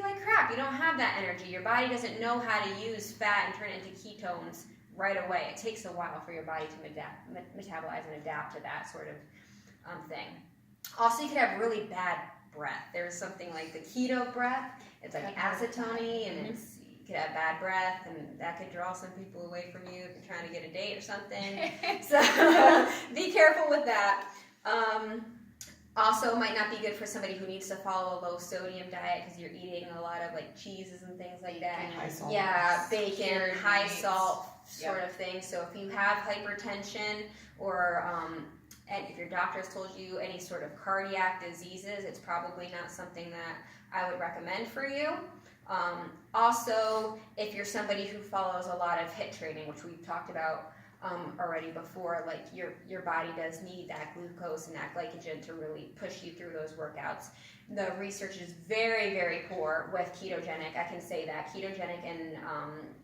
feel like crap. You don't have that energy. Your body doesn't know how to use fat and turn it into ketones right away. It takes a while for your body to metabolize and adapt to that sort of thing. Also, you could have really bad breath. There's something like the keto breath. It's like acetone, and you could have bad breath, and that could draw some people away from you if you're trying to get a date or something. So be careful with that. Also, might not be good for somebody who needs to follow a low sodium diet because you're eating a lot of like cheeses and things like that. High salt. Yeah, bacon, high salt sort of thing. So if you have hypertension or and if your doctor has told you any sort of cardiac diseases, it's probably not something that I would recommend for you. Also, if you're somebody who follows a lot of HIIT training, which we've talked about already before, like your body does need that glucose and that glycogen to really push you through those workouts. The research is very, very poor with ketogenic. I can say that ketogenic and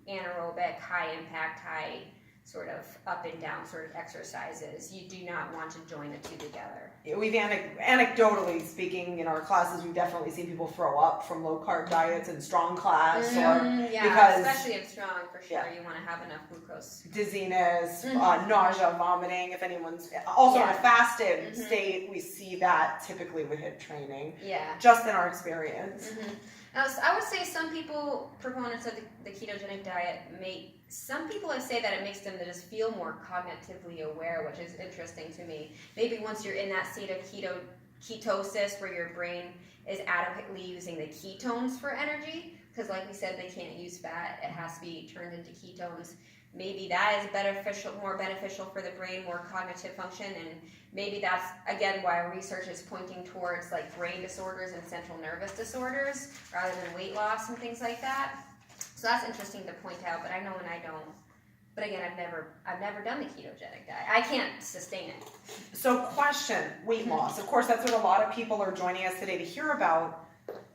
anaerobic, high impact, high sort of up and down sort of exercises. You do not want to join the two together. Yeah, we've anecdotally speaking in our classes, we've definitely seen people throw up from low carb diets and strong class, because especially if strong, for sure, you want to have enough glucose. Dizziness, nausea, vomiting. If anyone's also in a fasted state, we see that typically with HIIT training. Yeah, just in our experience. Now, I would say some people, proponents of the ketogenic diet, some people say that it makes them just feel more cognitively aware, which is interesting to me. Maybe once you're in that state of ketosis where your brain is adequately using the ketones for energy, because like we said, they can't use fat, it has to be turned into ketones. Maybe that is more beneficial for the brain, more cognitive function, and maybe that's, again, why research is pointing towards like brain disorders and central nervous disorders rather than weight loss and things like that. So that's interesting to point out, but I know and I don't. But again, I've never done the ketogenic diet. I can't sustain it. So question, weight loss. Of course, that's what a lot of people are joining us today to hear about.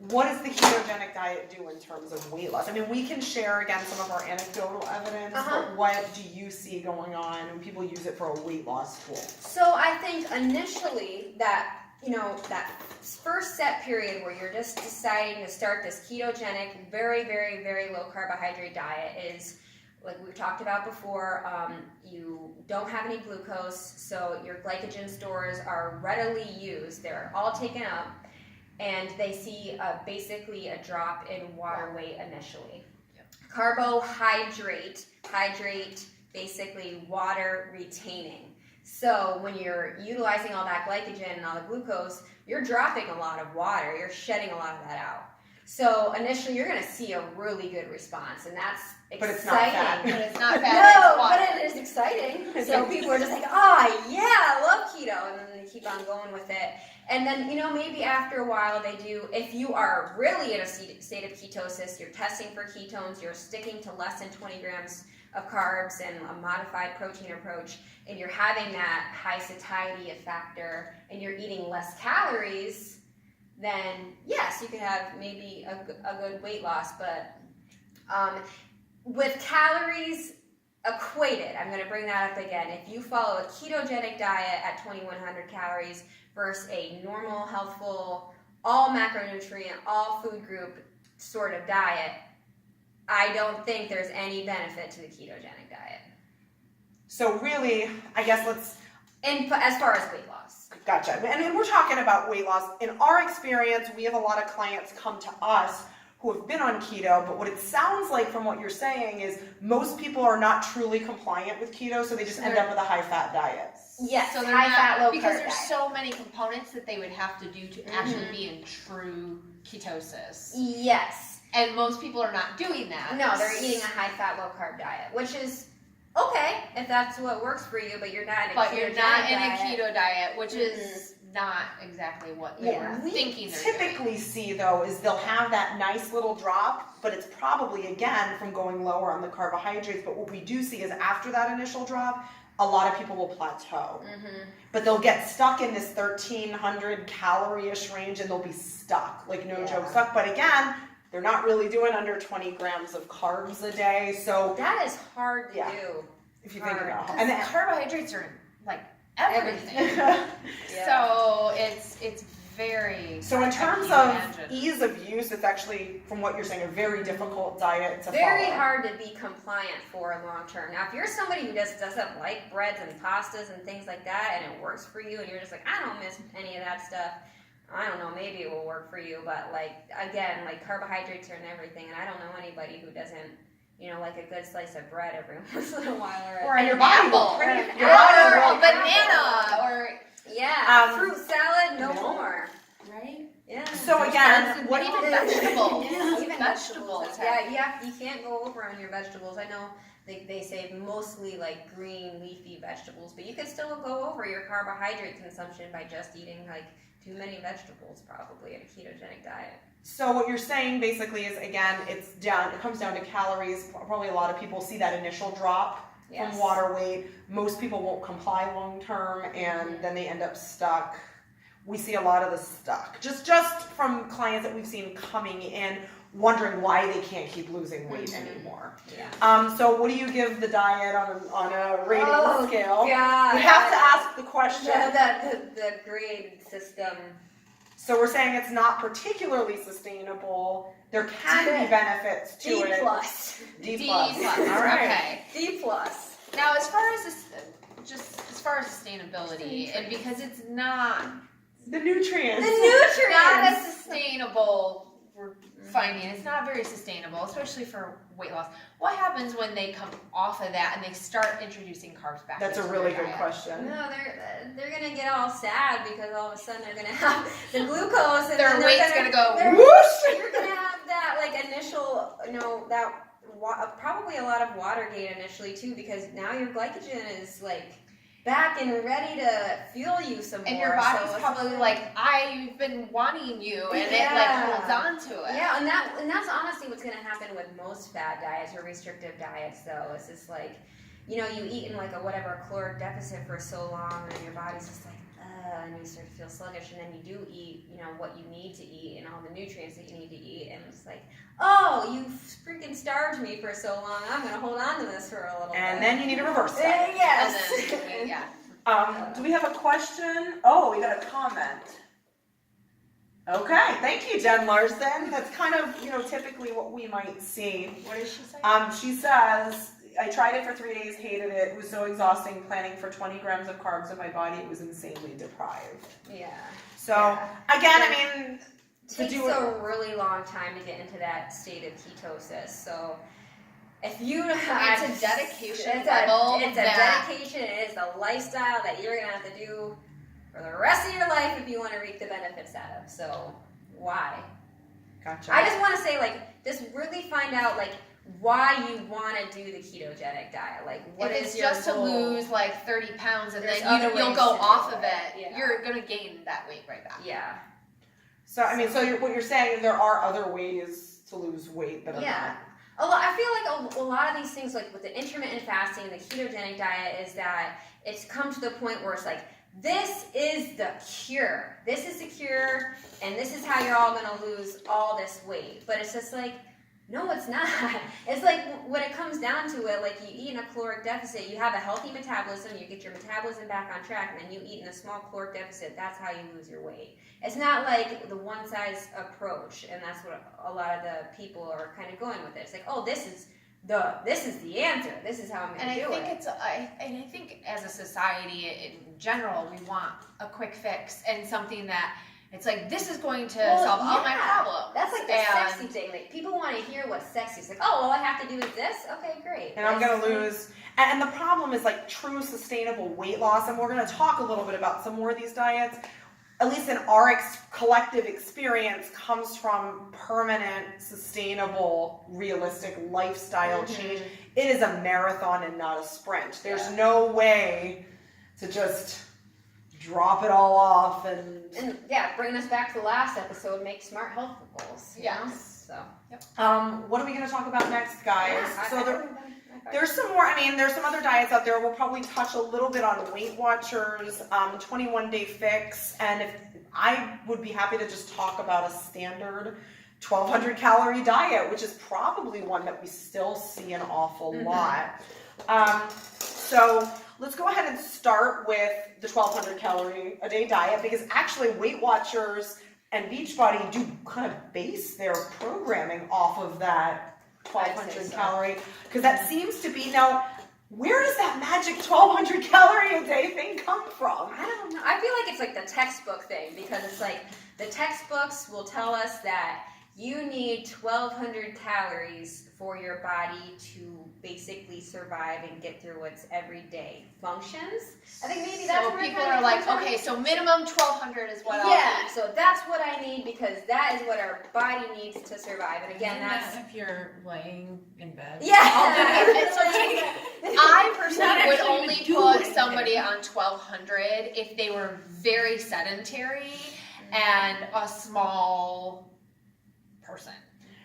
What does the ketogenic diet do in terms of weight loss? I mean, we can share, again, some of our anecdotal evidence, but what do you see going on when people use it for a weight loss tool? So I think initially that first set period where you're just deciding to start this ketogenic, very, very, very low carbohydrate diet is, like we talked about before, you don't have any glucose, so your glycogen stores are readily used. They're all taken up. And they see basically a drop in water weight initially. Carbohydrate, basically water retaining. So when you're utilizing all that glycogen and all the glucose, you're dropping a lot of water. You're shedding a lot of that out. So initially you're going to see a really good response, and that's exciting. But it's not fat. But it's not fat. No, but it is exciting. So people are just like, I love keto, and then they keep on going with it. And then, maybe after a while they do, if you are really in a state of ketosis, you're testing for ketones, you're sticking to less than 20 grams of carbs and a modified protein approach, and you're having that high satiety factor, and you're eating less calories, then yes, you could have maybe a good weight loss. But with calories equated, I'm going to bring that up again. If you follow a ketogenic diet at 2,100 calories versus a normal, healthful, all macronutrient, all food group sort of diet, I don't think there's any benefit to the ketogenic diet. So really, I guess as far as weight loss. Gotcha. And we're talking about weight loss. In our experience, we have a lot of clients come to us who have been on keto, but what it sounds like from what you're saying is most people are not truly compliant with keto, so they just end up with a high-fat diet. Yes, so they're high-fat, low-carb because there's diet. So many components that they would have to do to actually be in true ketosis. Yes. And most people are not doing that. No, they're eating a high-fat, low-carb diet, which is okay if that's what works for you, but you're not in a keto diet, which is not exactly what you're thinking they're typically see, though, is they'll have that nice little drop, but it's probably, again, from going lower on the carbohydrates. But what we do see is after that initial drop, a lot of people will plateau. But they'll get stuck in this 1,300 calorie-ish range, and they'll be stuck, like no joke stuck. But again, they're not really doing under 20 grams of carbs a day. So that is hard to do. If you think about it. And the carbohydrates are like everything. So it's very. So in terms of ease of use, it's actually, from what you're saying, a very difficult diet to very follow. hard to be compliant for long term. Now, if you're somebody who just doesn't like breads and pastas and things like that, and it works for you, and you're just like, I don't miss any of that stuff, I don't know, maybe it will work for you. But like, again, like carbohydrates are in everything, and I don't know anybody who doesn't, like a good slice of bread every once in a while, or and an apple, or a banana, or fruit salad, no more. Right? Yeah. So again, what even vegetables? Even vegetables. Yeah, you can't go over on your vegetables. I know they say mostly like green leafy vegetables, but you could still go over your carbohydrate consumption by just eating like too many vegetables probably in a ketogenic diet. So what you're saying basically is, again, it comes down to calories. Probably a lot of people see that initial drop from water weight. Most people won't comply long term, and then they end up stuck. We see a lot of the stuck. Just from clients that we've seen coming in, wondering why they can't keep losing weight anymore. Yeah. So what do you give the diet on a rating scale? God. We have to ask the question. The grade system. So we're saying it's not particularly sustainable. There can be benefits to it. D plus. D plus. All right. Okay. D plus. Now, as far as sustainability, and because it's not The nutrients. not as sustainable. We're finding it's not very sustainable, especially for weight loss. What happens when they come off of that and they start introducing carbs back? That's a really good question. No, they're gonna get all sad because all of a sudden they're gonna have the glucose and their then weight's gonna go whoosh. You're gonna have that like initial, probably a lot of water gain initially too, because now your glycogen is like back and ready to fuel you some more. And your body's probably like, I've been wanting you, and it like holds on to it. Yeah, and that's honestly what's gonna happen with most fad diets or restrictive diets though. It's just like, you eat in like a caloric deficit for so long and your body's just like, and you start to feel sluggish, and then you do eat, what you need to eat and all the nutrients that you need to eat, and it's like, oh, you freaking starved me for so long, I'm going to hold on to this for a little bit. And then you need to reverse that. Yes. Do we have a question? Oh, we got a comment. Okay, thank you, Jen Larson. That's kind of, typically what we might see. What did she say? She says, I tried it for 3 days, hated it. It was so exhausting planning for 20 grams of carbs in my body. It was insanely deprived. Yeah. So, again, it takes a really long time to get into that state of ketosis. So, if you it's a dedication It's a dedication. It is a lifestyle that you're going to have to do for the rest of your life if you want to reap the benefits out of. So, why? Gotcha. I just want to say, just really find out, why you want to do the ketogenic diet. What if is it's your just goal? To lose 30 pounds and There's then you'll go off of it, yeah. You're going to gain that weight right back. Yeah. So, what you're saying, there are other ways to lose weight that are not. I feel like a lot of these things, with the intermittent fasting and the ketogenic diet, is that it's come to the point where it's like, this is the cure. This is the cure, and this is how you're all going to lose all this weight. But it's just like, no, it's not. It's like when it comes down to it, you eat in a caloric deficit, you have a healthy metabolism, you get your metabolism back on track, and then you eat in a small caloric deficit, that's how you lose your weight. It's not like the one-size approach, and that's what a lot of the people are kind of going with it. It's like, oh, this is the answer. This is how I'm going to do it. I think as a society in general, we want a quick fix and something that it's like, this is going to solve all my problems. That's like the sexy thing. People want to hear what's sexy. It's like, oh, all I have to do is this? Okay, great. And I'm going to lose. And the problem is true sustainable weight loss. And we're going to talk a little bit about some more of these diets. At least in our collective experience, comes from permanent, sustainable, realistic lifestyle change. It is a marathon and not a sprint. There's no way to just drop it all off and bringing us back to the last episode, make smart health goals. Yes. So. Yep. What are we going to talk about next, guys? Yeah, there's some more. There's some other diets out there. We'll probably touch a little bit on Weight Watchers, 21-day fix, and I would be happy to just talk about a standard 1,200 calorie diet, which is probably one that we still see an awful lot. So let's go ahead and start with the 1,200 calorie a day diet, because actually Weight Watchers and Beachbody do kind of base their programming off of that 1,200 calorie, because that seems to be, now, where does that magic 1,200 calorie a day thing come from? I don't know. I feel like it's like the textbook thing, because it's like the textbooks will tell us that you need 1,200 calories for your body to basically survive and get through its everyday functions. I think maybe that's so where people are like, okay, so minimum 1,200 is what I'll yeah, eat. so that's what I need, because that is what our body needs to survive. And again, Isn't that's that if you're laying in bed. yeah. All day. It's like, I personally would actually only even put doing somebody on 1,200 if they were very sedentary and a small person.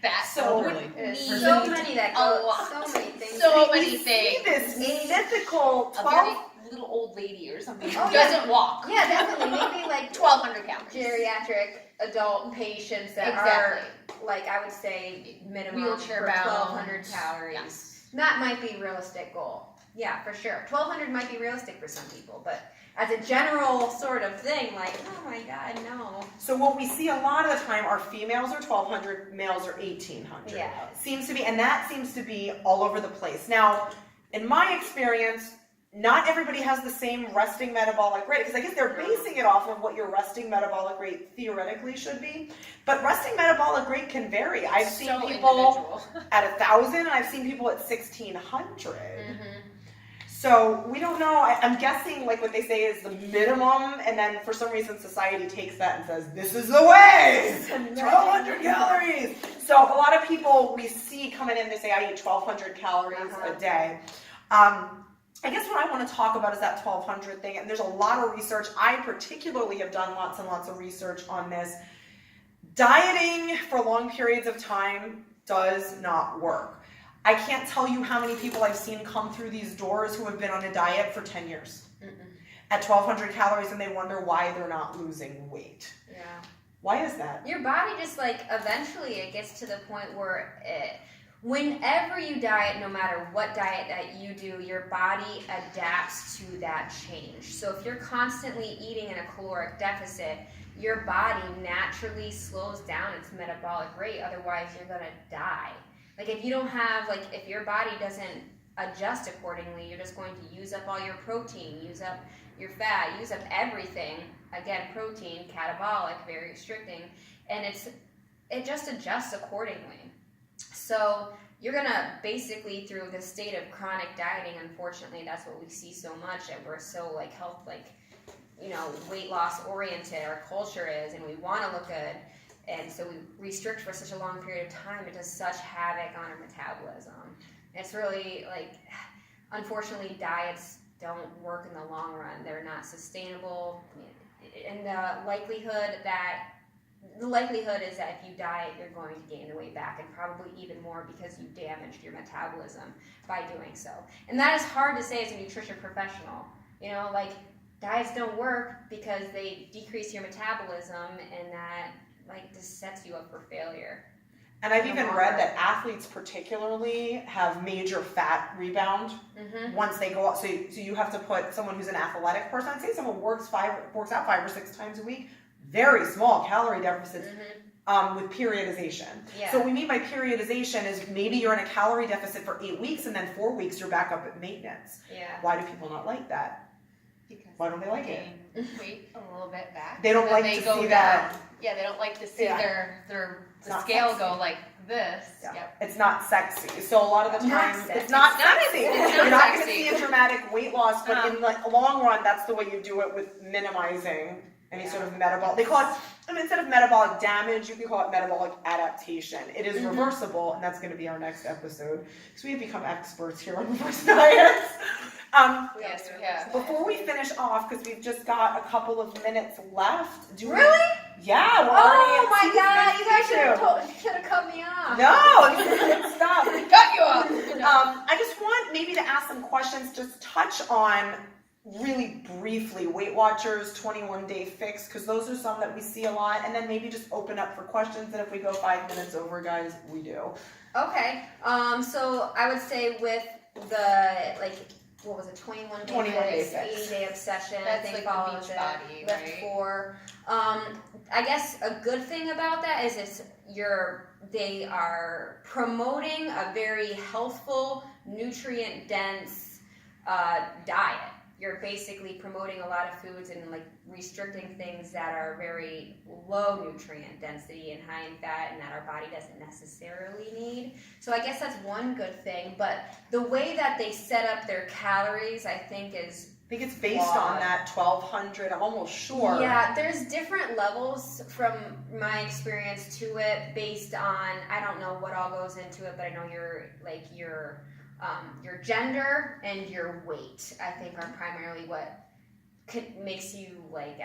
That's So Elderly. So many that a go, lot. so many things. So We many see things. this mythical A very 12. little old lady or something who Oh, yeah. doesn't walk. Yeah, definitely. Maybe like 1,200 calories. geriatric adult patients that Exactly. are, like, I would say minimum Wheelchair for bound. 1,200 calories. Yes. That might be a realistic goal. Yeah, for sure. 1,200 might be realistic for some people, but as a general sort of thing, like, oh my God, no. So what we see a lot of the time are females are 1,200, males are 1,800. Yeah. Seems to be, and that seems to be all over the place. Now, in my experience, not everybody has the same resting metabolic rate, because I guess they're basing it off of what your resting metabolic rate theoretically should be. But resting metabolic rate can vary. I've seen So people individual. at 1,000, and I've seen people at 1,600. Mm-hmm. So we don't know. I'm guessing like what they say is the minimum, and then for some reason society takes that and says, this is the way, 1,200 calories. So a lot of people we see coming in, they say, I eat 1,200 calories a day. I guess what I want to talk about is that 1,200 thing, and there's a lot of research. I particularly have done lots and lots of research on this. Dieting for long periods of time does not work. I can't tell you how many people I've seen come through these doors who have been on a diet for 10 years at 1,200 calories, and they wonder why they're not losing weight. Yeah. Why is that? Your body just like, eventually it gets to the point where whenever you diet, no matter what diet that you do, your body adapts to that change. So if you're constantly eating in a caloric deficit, your body naturally slows down its metabolic rate, otherwise you're gonna die. Like if you don't have, like if your body doesn't adjust accordingly, you're just going to use up all your protein, use up your fat, use up everything. Again, protein, catabolic, very restricting, and it just adjusts accordingly. So you're gonna basically, through the state of chronic dieting, unfortunately, that's what we see so much, and we're so like health, like, you know, weight loss oriented, our culture is, and we wanna look good. And so we restrict for such a long period of time, it does such havoc on our metabolism. It's really like, unfortunately, diets don't work in the long run. They're not sustainable. And the likelihood is that if you diet, you're going to gain the weight back, and probably even more because you damaged your metabolism by doing so. And that is hard to say as a nutrition professional. You know, like, diets don't work because they decrease your metabolism, and that like this sets you up for failure. And I've even read that athletes particularly have major fat rebound once they go out. So you have to put someone who's an athletic person, I'd say someone works out 5 or 6 times a week, very small calorie deficits with periodization. Yeah. So what we mean by periodization is maybe you're in a calorie deficit for 8 weeks, and then 4 weeks you're back up at maintenance. Yeah. Why do people not like that? Because Why don't they like it? weight a little bit back. They don't and like then to go see down. that. Yeah, they don't like to see Yeah. the not scale sexy. go like this. Yeah. Yep. It's not sexy. So a lot of the Not time, sexy. it's not It's not- sexy. it's not You're not going to sexy. see a dramatic weight loss, but No. in the long run, that's the way you do it with minimizing any sort of metabolic. They call it, instead of metabolic damage, you can call it metabolic adaptation. It is reversible, and that's going to be our next episode, because we have become experts here on reverse diets. Yes, we have. Before we finish off, because we've just got a couple of minutes left. Really? Yeah. We're Oh my already God! at You guys season should have cut me off. 2. No, this is good stuff. Cut you off. I just want maybe to ask some questions, just touch on really briefly Weight Watchers 21-day fix, because those are some that we see a lot, and then maybe just open up for questions, and if we go 5 minutes over, guys, we do. Okay. So I would say with the what was it, 21 day 21 day fix, fix. 80 day obsession, That's I think like the follows beach it. body, Lift right? 4. I guess a good thing about that is they are promoting a very healthful, nutrient dense diet. You're basically promoting a lot of foods and like restricting things that are very low nutrient density and high in fat and that our body doesn't necessarily need. So I guess that's one good thing, but the way that they set up their calories, I think it's based on that 1,200. I'm almost sure. Yeah, there's different levels from my experience to it based on, I don't know what all goes into it, but I know your gender and your weight, I think, are primarily what makes you like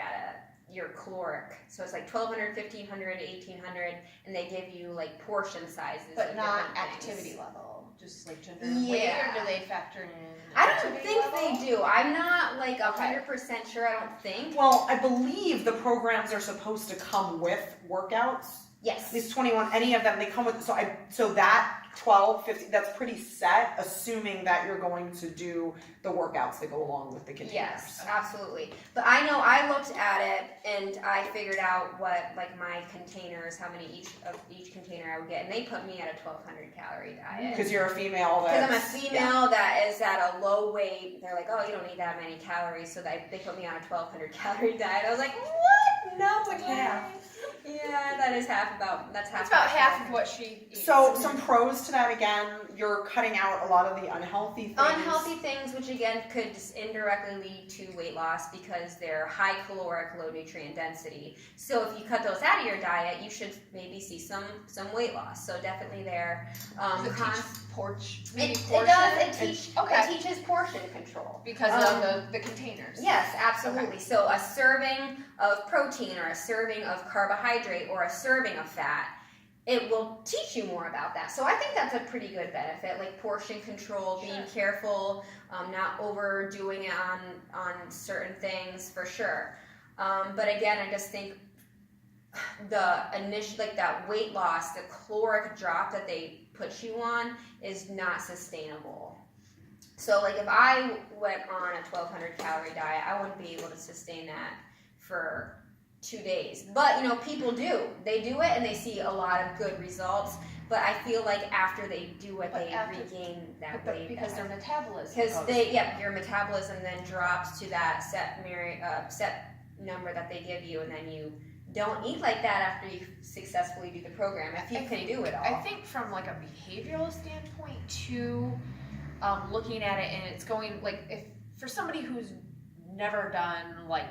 your caloric. So it's like 1,200, 1,500, 1,800, and they give you like portion sizes. But of not different activity things. level, just like gender and weight, Yeah. or do they factor in I don't activity think level? they do. I'm not like 100% sure. I don't think. Well, I believe the programs are supposed to come with workouts. Yes. These 21, any of them, they come with, so that 12, 50, that's pretty set, assuming that you're going to do the workouts that go along with the containers. Yes, absolutely. But I know I looked at it and I figured out what like my containers, how many each container I would get, and they put me at a 1,200 calorie diet. Because you're a female. Because I'm a female that is at a low weight. They're like, oh, you don't need that many calories, so they put me on a 1,200 calorie diet. I was like, what? No, It's like half. Yeah, that's half. That's about half of what she eats. So some pros to that, again, you're cutting out a lot of the unhealthy things. Unhealthy things, which again could just indirectly lead to weight loss because they're high caloric, low nutrient density. So if you cut those out of your diet, you should maybe see some weight loss. So definitely there. Does it teach It portion? does. Okay. It teaches portion control Because of the containers. Yes, absolutely. Okay. So a serving of protein or a serving of carbohydrate or a serving of fat, it will teach you more about that. So I think that's a pretty good benefit, like portion control, being careful, not overdoing it on certain things for sure. But again, I just think the initial, like that weight loss, the caloric drop that they put you on is not sustainable. So like if I went on a 1,200 calorie diet, I wouldn't be able to sustain that for 2 days. But people do. They do it and they see a lot of good results. But I feel like after they do it, they regain that weight because their metabolism. Because your metabolism then drops to that set number that they give you, and then you don't eat like that after you successfully do the program. If you can do it all. I think from like a behavioral standpoint too, looking at it, and it's going like, if for somebody who's never done, like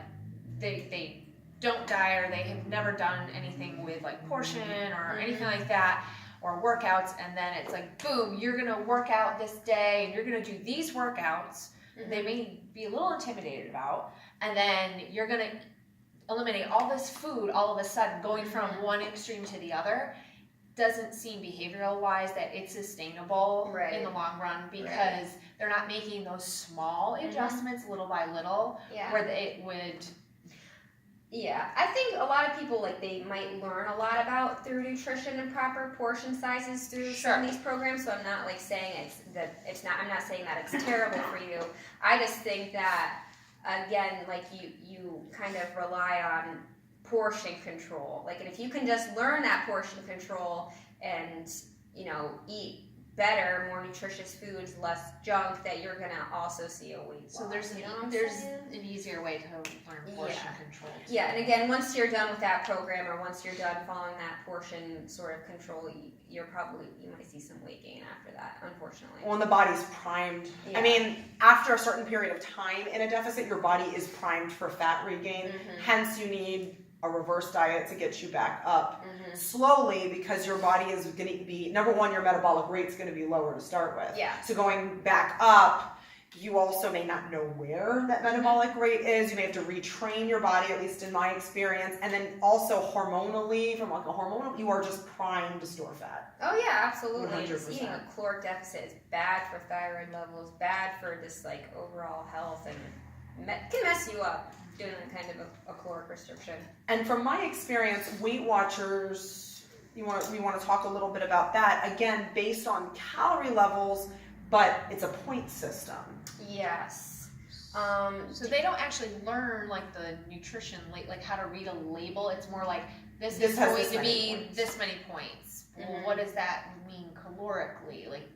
they don't diet, or they have never done anything with like portion or anything like that, or workouts, and then it's like, boom, you're gonna work out this day and you're gonna do these workouts they may be a little intimidated about, and then you're gonna eliminate all this food all of a sudden, going from one extreme to the other. Doesn't seem behavioral wise that it's sustainable in the long run, because they're not making those small adjustments little by little where it would. Yeah, I think a lot of people, like, they might learn a lot about through nutrition and proper portion sizes through some of these programs. So I'm not like saying I'm not saying that it's terrible for you. I just think that, again, like you kind of rely on portion control. Like, and if you can just learn that portion control and, eat better, more nutritious foods, less junk, that you're gonna also see a weight loss. So there's an easier way to learn portion control. Yeah, and again, once you're done with that program, or once you're done following that portion sort of control, you might see some weight gain after that, unfortunately. When the body's primed. Yeah. I mean, after a certain period of time in a deficit, your body is primed for fat regain. Hence, you need a reverse diet to get you back up slowly, because your body is going to be, number one, your metabolic rate's going to be lower to start with. Yeah. So going back up, you also may not know where that metabolic rate is. You may have to retrain your body, at least in my experience. And then also hormonally, from like a hormonal, you are just primed to store fat. Oh yeah, absolutely. 100%. Eating a caloric deficit is bad for thyroid levels, bad for just like overall health, and can mess you up doing kind of a caloric restriction. And from my experience, Weight Watchers, we want to talk a little bit about that, again, based on calorie levels, but it's a point system. Yes. So they don't actually learn like the nutrition, like how to read a label. It's more like this is has going this to many be points. this many points. Well, what does that mean calorically? Like,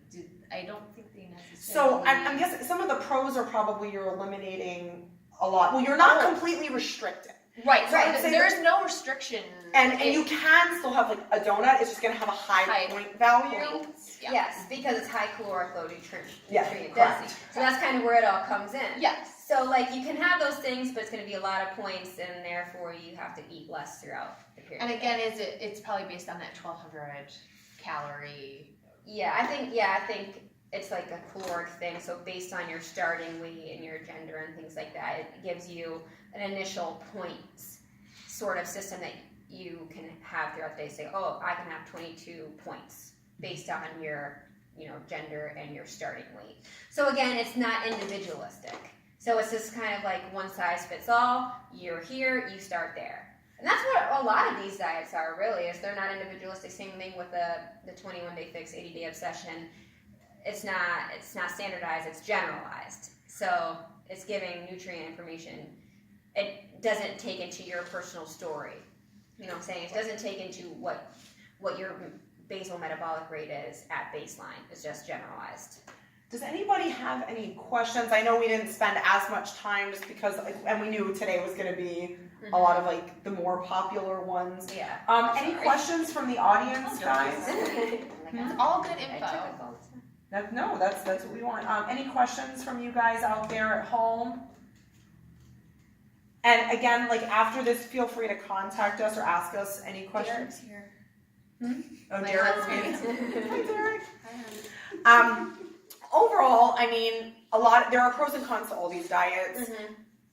I don't think they necessarily. So I'm guessing some of the pros are probably you're eliminating a lot. Well, you're not completely restricted. Right. So I'd say there's no restriction. And you can still have like a donut. It's just going to have a high point value. Points. Yeah. Yes, because it's high caloric, low nutrient correct. density. So that's kind of where it all comes in. Yes. So like you can have those things, but it's going to be a lot of points, and therefore you have to eat less throughout the period. And again, it's probably based on that 1,200 calorie. Yeah, I think it's like a caloric thing. So based on your starting weight and your gender and things like that, it gives you an initial points sort of system that you can have throughout the day. Say, oh, I can have 22 points based on your, gender and your starting weight. So again, it's not individualistic. So it's just kind of like one size fits all. You're here, you start there. And that's what a lot of these diets are, really, is they're not individualistic. Same thing with the 21-day fix, 80-day obsession. It's not standardized, it's generalized. So it's giving nutrient information. It doesn't take into your personal story. You know what I'm saying? It doesn't take into what your basal metabolic rate is at baseline. It's just generalized. Does anybody have any questions? I know we didn't spend as much time just because, and we knew today was going to be a lot of like the more popular ones. Yeah. Any questions from the audience, guys? It's all good info. That's what we want. Any questions from you guys out there at home? And again, like after this, feel free to contact us or ask us any questions. Derek's here. Oh, My Derek's husband. here. Hi, Derek. Overall, I mean, there are pros and cons to all these diets.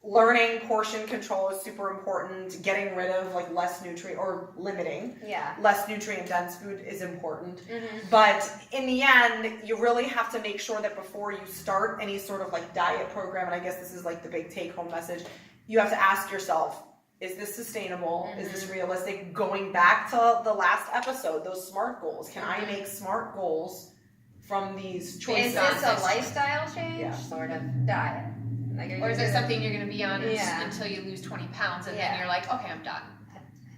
Learning portion control is super important. Getting rid of like less nutrient or limiting less nutrient dense food is important. But in the end, you really have to make sure that before you start any sort of like diet program, and I guess this is like the big take home message, you have to ask yourself, is this sustainable? Is this realistic? Going back to the last episode, those SMART goals. Can I make SMART goals from these choices? Is this a lifestyle change sort of diet? Like, Or is it something you're going to be on until you lose 20 pounds and then you're like, okay, I'm done.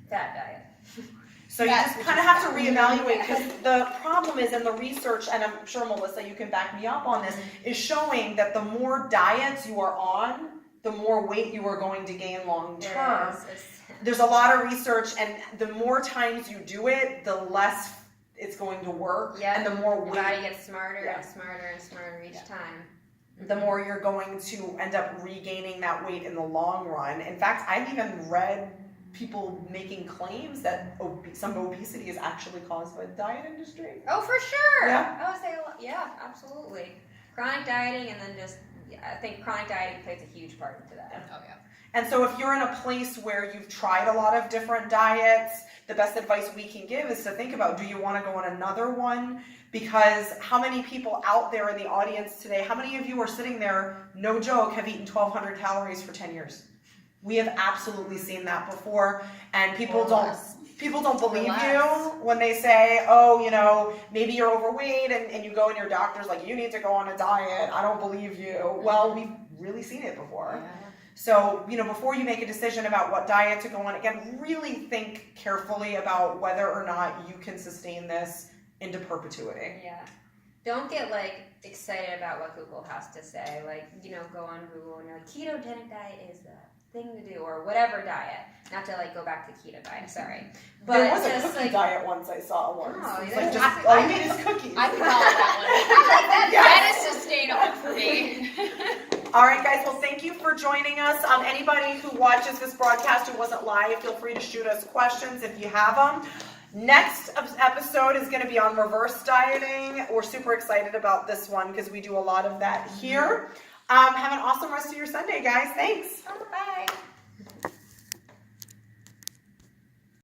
Fat diet. So you just kind of have to reevaluate, because the problem is in the research, and I'm sure Melissa, you can back me up on this, is showing that the more diets you are on, the more weight you are going to gain long term. There's a lot of research, and the more times you do it, the less it's going to work, and the more weight. Your body gets smarter and smarter and smarter each time. The more you're going to end up regaining that weight in the long run. In fact, I've even read people making claims that some obesity is actually caused by the diet industry. Oh, for sure. Yeah. I would say, absolutely. Chronic dieting, and then I think chronic dieting plays a huge part into that. Oh, yeah. And so if you're in a place where you've tried a lot of different diets, the best advice we can give is to think about, do you want to go on another one? Because how many people out there in the audience today, how many of you are sitting there, no joke, have eaten 1,200 calories for 10 years? We have absolutely seen that before, and people don't believe you when they say, oh, maybe you're overweight, and you go and your doctor's like, you need to go on a diet. I don't believe you. Well, we've really seen it before. Yeah. So, before you make a decision about what diet to go on, again, really think carefully about whether or not you can sustain this into perpetuity. Yeah. Don't get excited about what Google has to say. Go on Google and you're like, ketogenic diet is the thing to do, or whatever diet. Not to go back to keto diet, sorry. But there was a just, cookie diet once I saw once. Oh, It's yeah. just all you need is cookies. I follow that one. That is sustainable for me. All right, guys. Well, thank you for joining us. Anybody who watches this broadcast who wasn't live, feel free to shoot us questions if you have them. Next episode is going to be on reverse dieting. We're super excited about this one because we do a lot of that here. Have an awesome rest of your Sunday, guys. Thanks. Bye.